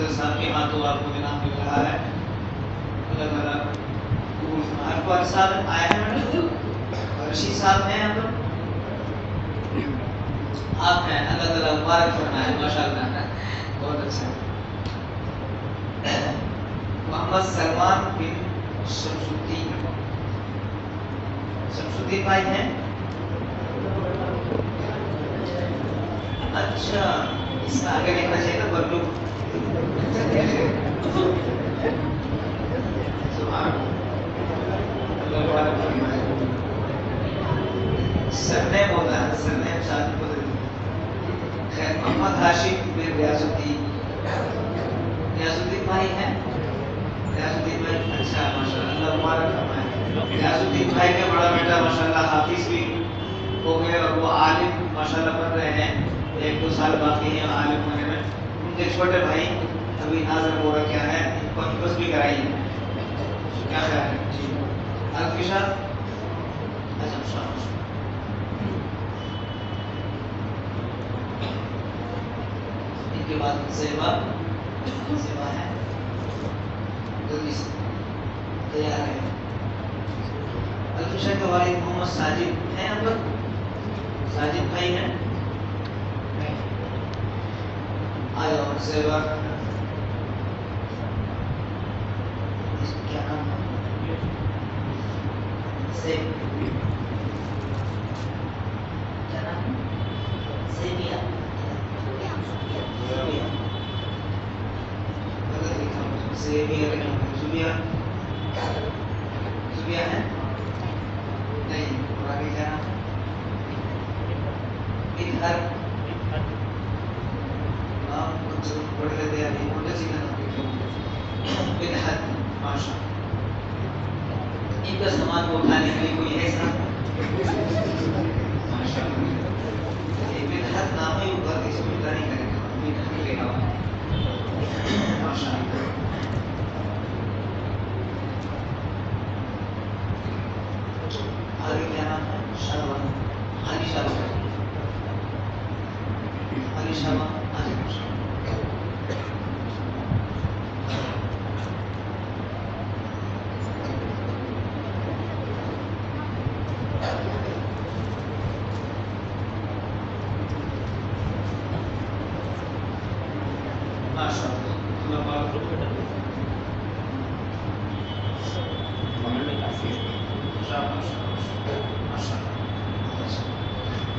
صدر صاحب کے ہاتھوں آپ کو انعام مل رہا ہے. اللہ تعالیٰ قبول فرمائے. آپ کو عارف صاحب آیا ہے میڈم؟ رشید صاحب ہیں آپ لوگ؟ آپ ہیں. اللہ تعالیٰ مبارک فرمائے. ماشاء اللہ بہت اچھا. محمد سلمان بن شمس الدین. شمس الدین بھائی ہیں؟ اچھا اس میں آگے لکھنا چاہیے نا بلو. سرنیم ہوتا ہے, سرنیم شادی کو. خیر محمد ہاشم بن ریاض الدین. ریاض الدین بھائی ہیں؟ ریاض الدین بھائی اچھا ماشاء اللہ مبارک فرمائے. ریاض الدین بھائی کا بڑا بیٹا ماشاء اللہ حافظ بھی ہو گئے اور وہ عالم ماشاء اللہ بن رہے ہیں. 1-2 سال باقی ہیں عالم ہونے میں. ان کے چھوٹے بھائی ابھی ناظر ہو رہا کیا ہے, ان کو حفظ بھی کرائی ہے. کیا خیال ہے جی الفشا؟ اچھا شاباش. ان کے بعد زیبا. زیبا ہے جلدی سے تیار ہے. الفشا کے والد محمد ساجد ہیں آپ لوگ؟ ساجد بھائی ہیں؟ آیا اور زیبا کیا نام ہے؟ زیب کیا نام ہے؟ زیبیا. زیبیا کا نام ہے. زبیا. زبیا ہے نہیں. آگے کیا نام ہے؟ ادھر نام کچھ پڑھ لیتے ہیں موٹے سی کا نام بدحت. ماشاء ان کا سامان کو اٹھانے کے لیے کوئی ہے ساتھ؟ ماشاء اللہ. بدحت نام ہی ہوگا اس میں مدد نہیں کرے گا. بدحت لکھا ہوا ماشاء اللہ. آگے کیا نام ہے؟ شاہبان. علی شاہبان. علی شاہبان.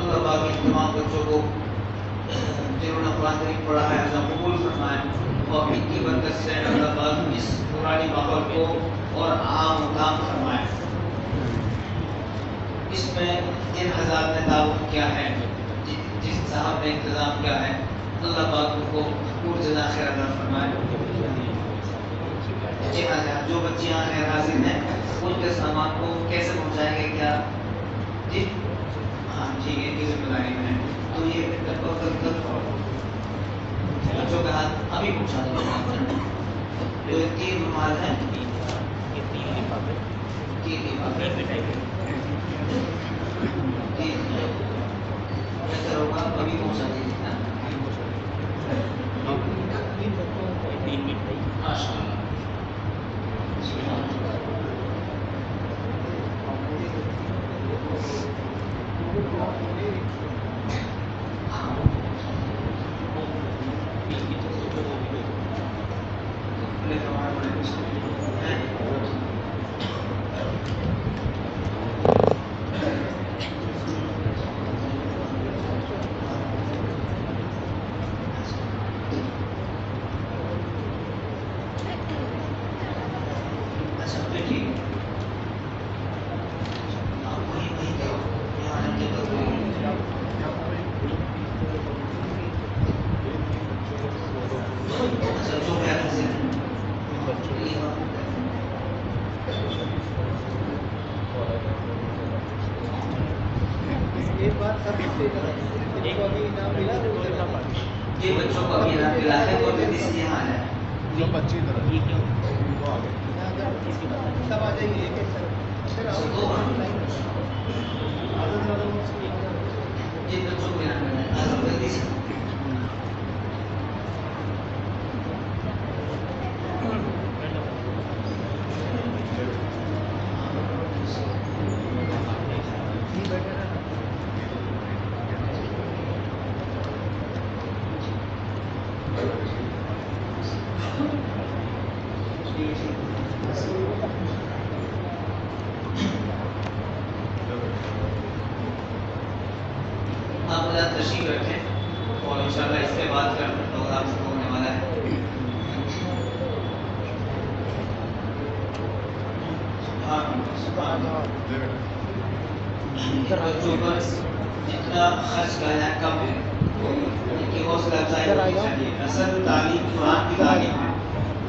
اللہ پاک ان تمام بچوں کو جنہوں نے قرآن کریم پڑھا ہے اللہ قبول فرمائے اور ان کی برکت سے اللہ پاک اس پرانی ماحول کو اور عام و تام فرمائے. اس میں جن حضرات نے تعاون کیا ہے, جس صاحب نے انتظام کیا ہے, اللہ پاک ان کو بھرپور جزا خیر عطا فرمائے. جی ہاں جو بچیاں غیر حاضر ہیں ان کے سامان کو کیسے پہنچائیں گے کیا؟ جی ہاں ٹھیک ہے, ان کی ذمہ داری میں ہے. تو یہ بچوں کے ہاتھ ابھی پہنچا دو. جو 3 رومال ہیں, 3 بہتر ہوگا ابھی پہنچا دیجیے نا. ماشاء اللہ. یہ بچوں کو ابھی انعام ملا ہے اور اس یہاں ہے سب اچھی طرح سب آ جائیں گے. یہ بچوں کو انعام ملا ہے جلدی سے. تشریف رکھیں اور انشاءاللہ اس کے بعد پھر اپنا پروگرام شروع ہونے والا ہے. بچوں پر جتنا خرچ کیا جائے کم ہے، ان کی حوصلہ افزائی ہونی چاہیے. اصل تعلیم قرآن کی تعلیم ہے.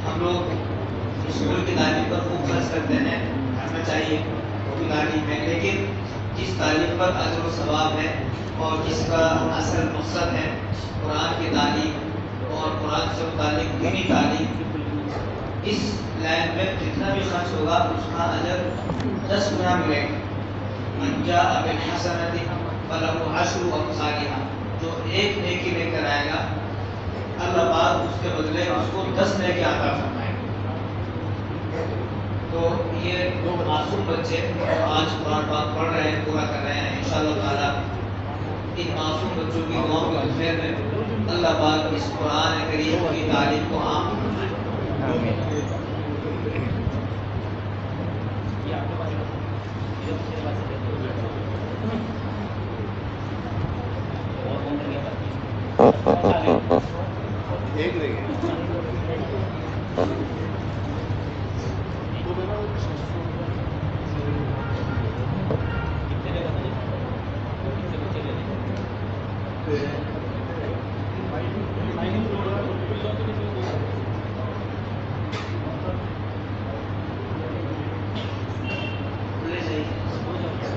ہم لوگ اسکول کی تعلیم پر خوب خرچ کرتے ہیں، کرنا چاہیے، وہ بھی تعلیم ہے، لیکن جس تعلیم پر اجر و ثواب ہے اور جس کا اصل مقصد ہے قرآن کی تعلیم اور قرآن سے متعلق دینی تعلیم، اس لائن میں جتنا بھی خرچ ہوگا اس کا اجر 10 گنا ملے گا. من جاء بالحسنۃ فلہ عشر امثالها، جو ایک نیکی لے کر آئے گا اللہ پاک اس کے بدلے اس کو 10 نیکی عطا فرمائے گا. تو یہ دو معصوم بچے آج قرآن پاک پڑھ رہے ہیں، پورا کر رہے ہیں. انشاءاللہ تعالی ان معصوم بچوں کی دعاؤں کے خیر میں اللہ پاک اس قرآن کریم کی تعلیم کو عام فرمائے.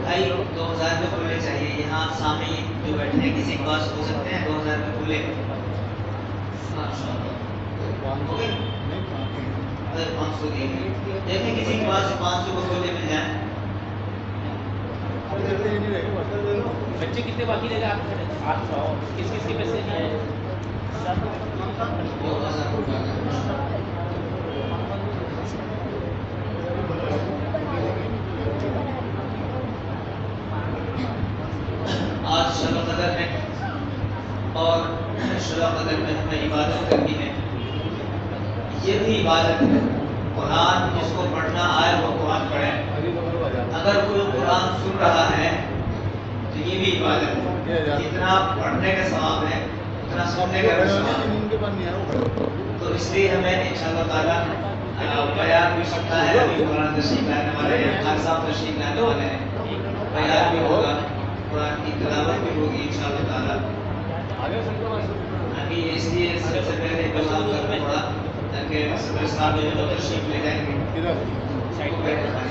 بھائی 2000 میں کھلنے چاہیے. یہاں سامنے جو بیٹھے ہیں کسی کے پاس ہو سکتے ہیں 2000 میں کھلے. 500 دیکھیں کسی کے پاس 500 کو کھلے مل جائیں. بچے کتنے باقی رہے گا؟ 800. کس کس کے پیسے ہیں؟ 2000 آج شب قدر ہے اور شب قدر میں ہمیں عبادت کرنی ہے. یہ بھی عبادت ہے. قرآن جس کو پڑھنا آئے وہ قرآن پڑھے. اگر کوئی قرآن سن رہا ہے تو یہ بھی عبادت ہے. جتنا پڑھنے کا ثواب ہے اتنا سننے کا بھی ثواب ہے. تو اس لیے ہمیں انشاءاللہ تعالیٰ بیان بھی سکتا ہے. ابھی قرآن تشریف لانے والے ہیں، خان صاحب تشریف لانے والے ہیں، بیان بھی ہوگا، قرآن کی تلاوت بھی ہوگی انشاءاللہ تعالیٰ. ابھی اس لیے سب سے پہلے انتظام کرنا پڑا تاکہ صدر صاحب جو تشریف لے جائیں گے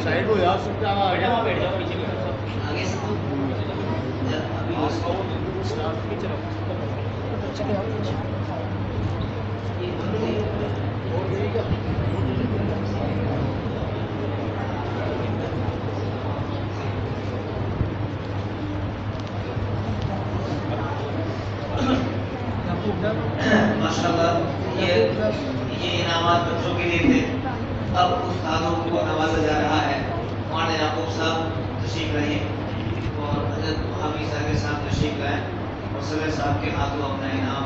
سائڈ ہو یار، سب کیا بیٹھ جاؤ پیچھے کی طرف. آگے سے ابھی اس کو ماشاءاللہ یہ انعامات بچوں کے لیے تھے. اب استادوں کو نوازا جا رہا ہے. مولانا یعقوب صاحب تشریف لائیے اور حضرت حافظ صاحب تشریف لائیں اور صدر صاحب کے ہاتھوں اپنا انعام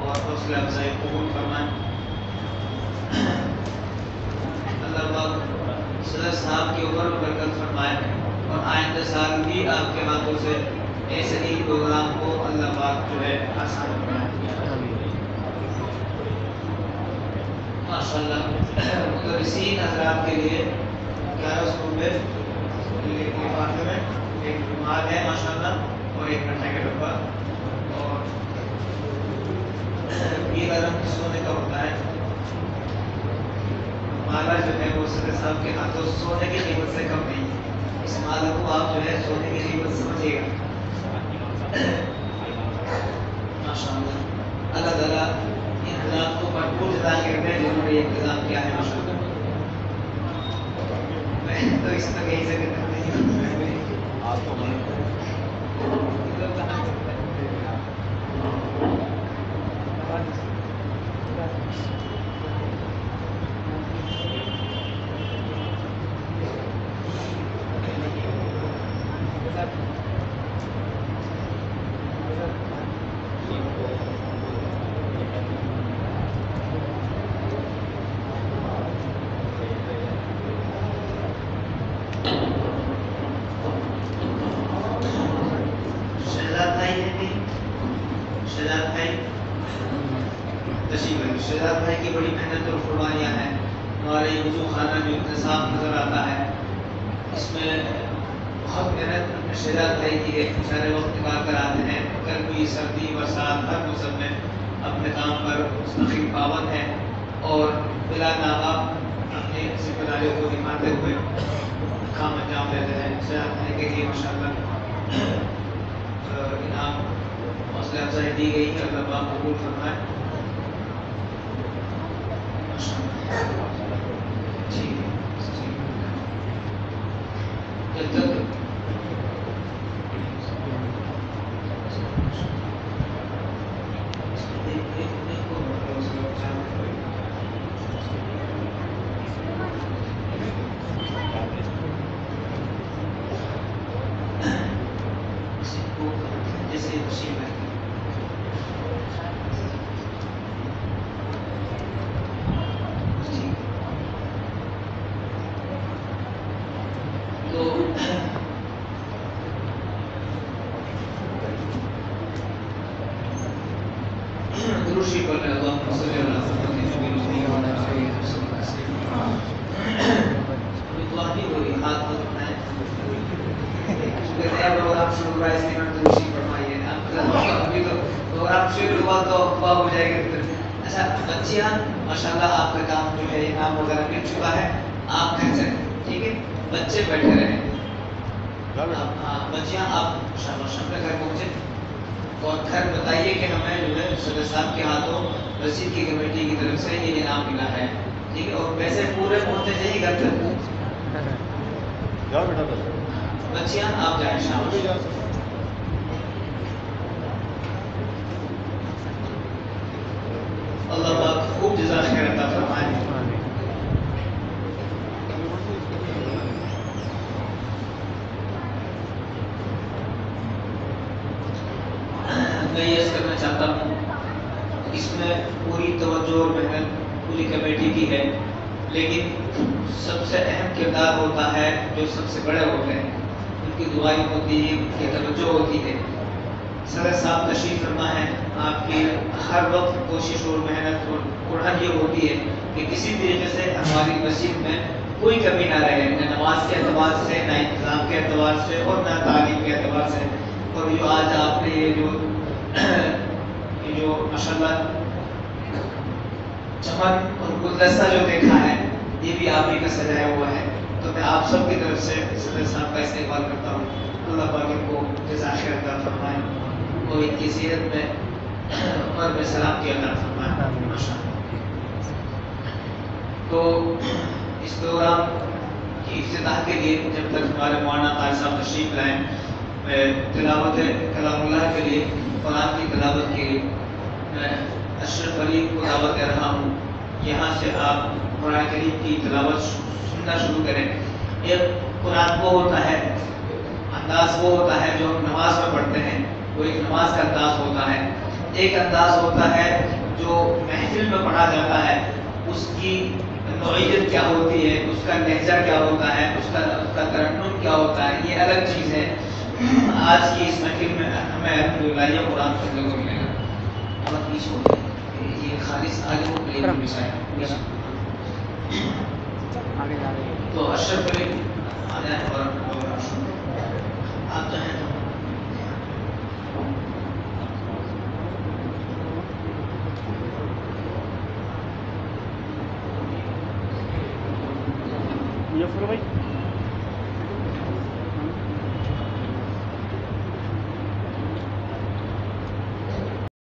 اور حوصلہ افزائی قبول فرمائیں. اللہ پاک صدر صاحب کی عمر میں برکت فرمائے اور آئندہ سال بھی آپ کے ہاتھوں سے ایسے ہی پروگرام کو اللہ پاک جو ہے آسان بنائے. ماشاءاللہ مدرسین حضرات کے لیے 11 اسکول میں لفافے میں ایک رومال ہے ماشاءاللہ اور ایک مٹھائی کا ڈبہ اور پیلا رنگ سونے کا ہوتا ہے. مالا جو ہے وہ صدر صاحب کے ہاتھوں سونے کی قیمت سے کم نہیں. اس مالا کو آپ جو ہے سونے کی قیمت سمجھیے گا. ماشاءاللہ اللہ تعالیٰ انتظام کو بھرپور جزا کرتے ہیں جنہوں نے یہ انتظام کیا ہے. ماشاءاللہ میں تو اس میں کہیں سے شہزاد بھائی ہیں بھی شہزاد بھائی کی بڑی محنت اور قربانیاں ہیں. ہمارے وضو خانہ جو اتنا صاف نظر آتا ہے اس میں بہت محنت شہزاد بھائی کی ہے. سارے وقت نکال کر آتے ہیں. گرمی سردی برسات ہر موسم میں اپنے کام پر مستقل پابند ہے اور بلا ناغاب اپنی ذمہ داریوں کو نبھاتے ہوئے کام انجام دیتے ہیں. شہزاد بھائی کے لیے ماشاء اللہ انعام حوصلہ افزائی دی گئی ہے. اللہ پاک قبول فرمائے. ٹھیک ہے جب تک جیسے خوشی میں تو دروشی پڑھنے اللہم صلی اللہ علیہ وسلم. دعا نہیں ہو رہی ہاتھ کو اٹھائیں. نیا پروگرام شروع ہوا ہے اس لیے میں دروشی پڑھوائیے. ابھی تو پروگرام شروع ہوا تو افواہ ہو جائے گی. اچھا بچیاں ماشاءاللہ آپ کا کام جو ہے انعام وغیرہ مل چکا ہے. آپ گھر چلیں ٹھیک ہے. بچے بیٹھے رہیں. بچیاں آپ شام کے گھر پہنچے اور گھر بتائیے کہ ہمیں جو ہے صدر صاحب کے ہاتھوں مسجد کی کمیٹی کی طرف سے یہ انعام ملا ہے. ٹھیک ہے. اور پیسے پورے پہنچنے چاہیے گھر تک. بچیاں آپ جائیں شام کو. اللہ پاک خوب جزائے خیر عطا فرمائے. میں یہ کرنا چاہتا ہوں اس میں پوری توجہ اور محنت پوری کمیٹی کی ہے لیکن سب سے اہم کردار ہوتا ہے جو سب سے بڑے ہوتے ہیں. ان کی دعائیں ہوتی ہیں, ان کی توجہ ہوتی ہے. صدر صاحب تشریف فرما ہے. آپ کی ہر وقت کوشش اور محنت اور قرآن یہ ہوتی ہے کہ کسی طریقے سے ہماری مسجد میں کوئی کمی نہ رہے, نہ نماز کے اعتبار سے, نہ انتظام کے اعتبار سے اور نہ تعلیم کے اعتبار سے. اور جو آج آپ نے یہ جو ماشاءاللہ چمن اور گلدستہ جو دیکھا ہے یہ بھی آپ ہی کا سجایا ہوا ہے. تو میں آپ سب کی طرف سے صدر صاحب کا استقبال کرتا ہوں. اللہ پاک ان کو جزائے خیر عطا فرمائے اور ان کی سیرت میں عمر میں سلام کی عطا فرمائے. ماشاءاللہ. تو اس پروگرام کی افتتاح کے لیے جب تک ہمارے مولانا قاری صاحب تشریف لائیں میں تلاوت کلام اللہ کے لیے قرآن کی تلاوت کے لیے میں اشرف علی کو دعوت دے رہا ہوں. یہاں سے آپ قرآن کریم کی تلاوت سننا شروع کریں. ایک قرآن وہ ہوتا ہے, انداز وہ ہوتا ہے جو ہم نماز میں پڑھتے ہیں, وہ ایک نماز کا انداز ہوتا ہے. ایک انداز ہوتا ہے جو محفل میں پڑھا جاتا ہے, اس کی نوعیت کیا ہوتی ہے, اس کا لہجہ کیا ہوتا ہے, اس کا ترنم کیا ہوتا ہے, یہ الگ چیز ہے. آج کی اس محفل میں ہمیں الحمدللہ یہ قرآن سننے کو ملے گا. بہت پیچھے ہو گئی یہ خالص آگے کو پلے تو اشرف علی آ جائیں اور آپ چاہیں تو یہ بھائی